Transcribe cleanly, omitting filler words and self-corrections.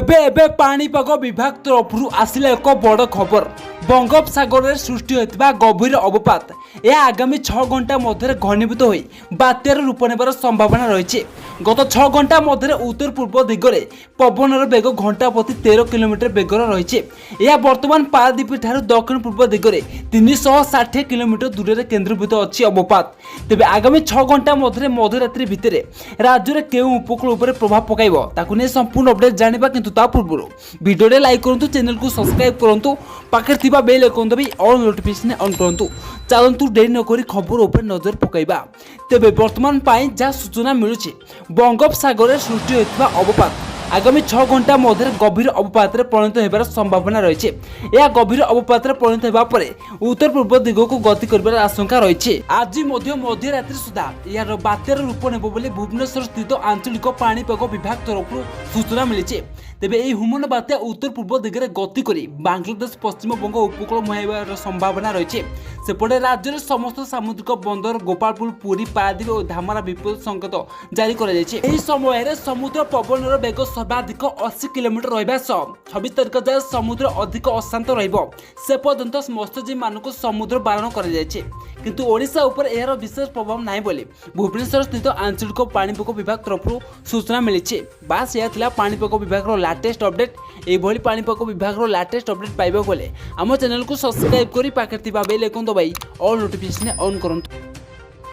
तेबे एबे पाणीपाग विभाग तरफ आसिला एक बड़ खबर। बंगोपसागर में सृष्टि होता गभीर अवपात यह आगामी 6 घंटा मध्य घनीभूत हो बात्यार रूप नेबार संभावना रही। गत 6 घंटा मध्य उत्तर पूर्व दिगरे पवनर बेग घंटा प्रति 13 किलोमीटर बेगर रही। यह बर्तमान पारादीप ठारू दक्षिण पूर्व दिगरे 360 किलोमीटर दूर में केन्द्रीभूत अच्छी अवपात। तेबे आगामी 6 घंटा मध्य मध्यरात्रि भितर राज्य में केउ उपकूल उपर प्रभाव पकाइब ताकू नहीं संपूर्ण अपडेट जानिबा। किंतु ता पूर्व वीडियो लाइक करंतु, चैनल को सब्सक्राइब करंतु, पाखे थिबा बेल आइकन दबाई ऑल नोटिफिकेशन ऑन करंतु। चलंतु देरी न करी खबर उपर नजर पकाइबा। तेबे वर्तमान पाई जा सूचना मिलुछि बंगोपसागर में सृष्टि होता अवपात आगामी 6 घंटा मध्य गभीर अवपात परिणत होबार संभावना रही। यह गभीर अवपात परिणत होगा पर उत्तर पूर्व दिग को गति कर आशंका रही। आज मध्यरात्रि सुधा यार बात्यार रूप नेब बोली भुवनेश्वर स्थित आंचलिक पाणीपाग विभाग तरफ सूचना मिली। तेबे यह हुमन बात्या उत्तर पूर्व दिगरे गति करी बांग्लादेश पश्चिमबंग उपकूल मुहाइबार संभावना रही। सेपटे राज्य समस्त सामुद्रिक बंदर गोपालपुर, पुरी, पारादीप और धामरा विपद संकेत जारी कर समय समुद्र पवनर बेग सर्वाधिक 80 किलोमीटर रहा सह 26 तारिख जाए समुद्र अधिक अशांत से पर्यंत मत्स्यजीवी मानक समुद्र बारण किंतु ओडिशा उपर यार विशेष प्रभाव नहीं बोली भुवनेश्वर स्थित आंचलिक पाणीपाग विभाग तरफ सूचना मिली। बास यह पाणीपाग विभाग लाटेस्ट अपडेट। यह पाणीपाग विभाग लाटेस्ट अपडेट पाइबा बोले आम चैनल को सब्सक्राइब करी पाखे बेल आइकन दबाई ऑल नोटिफिकेशन ऑन करंतु।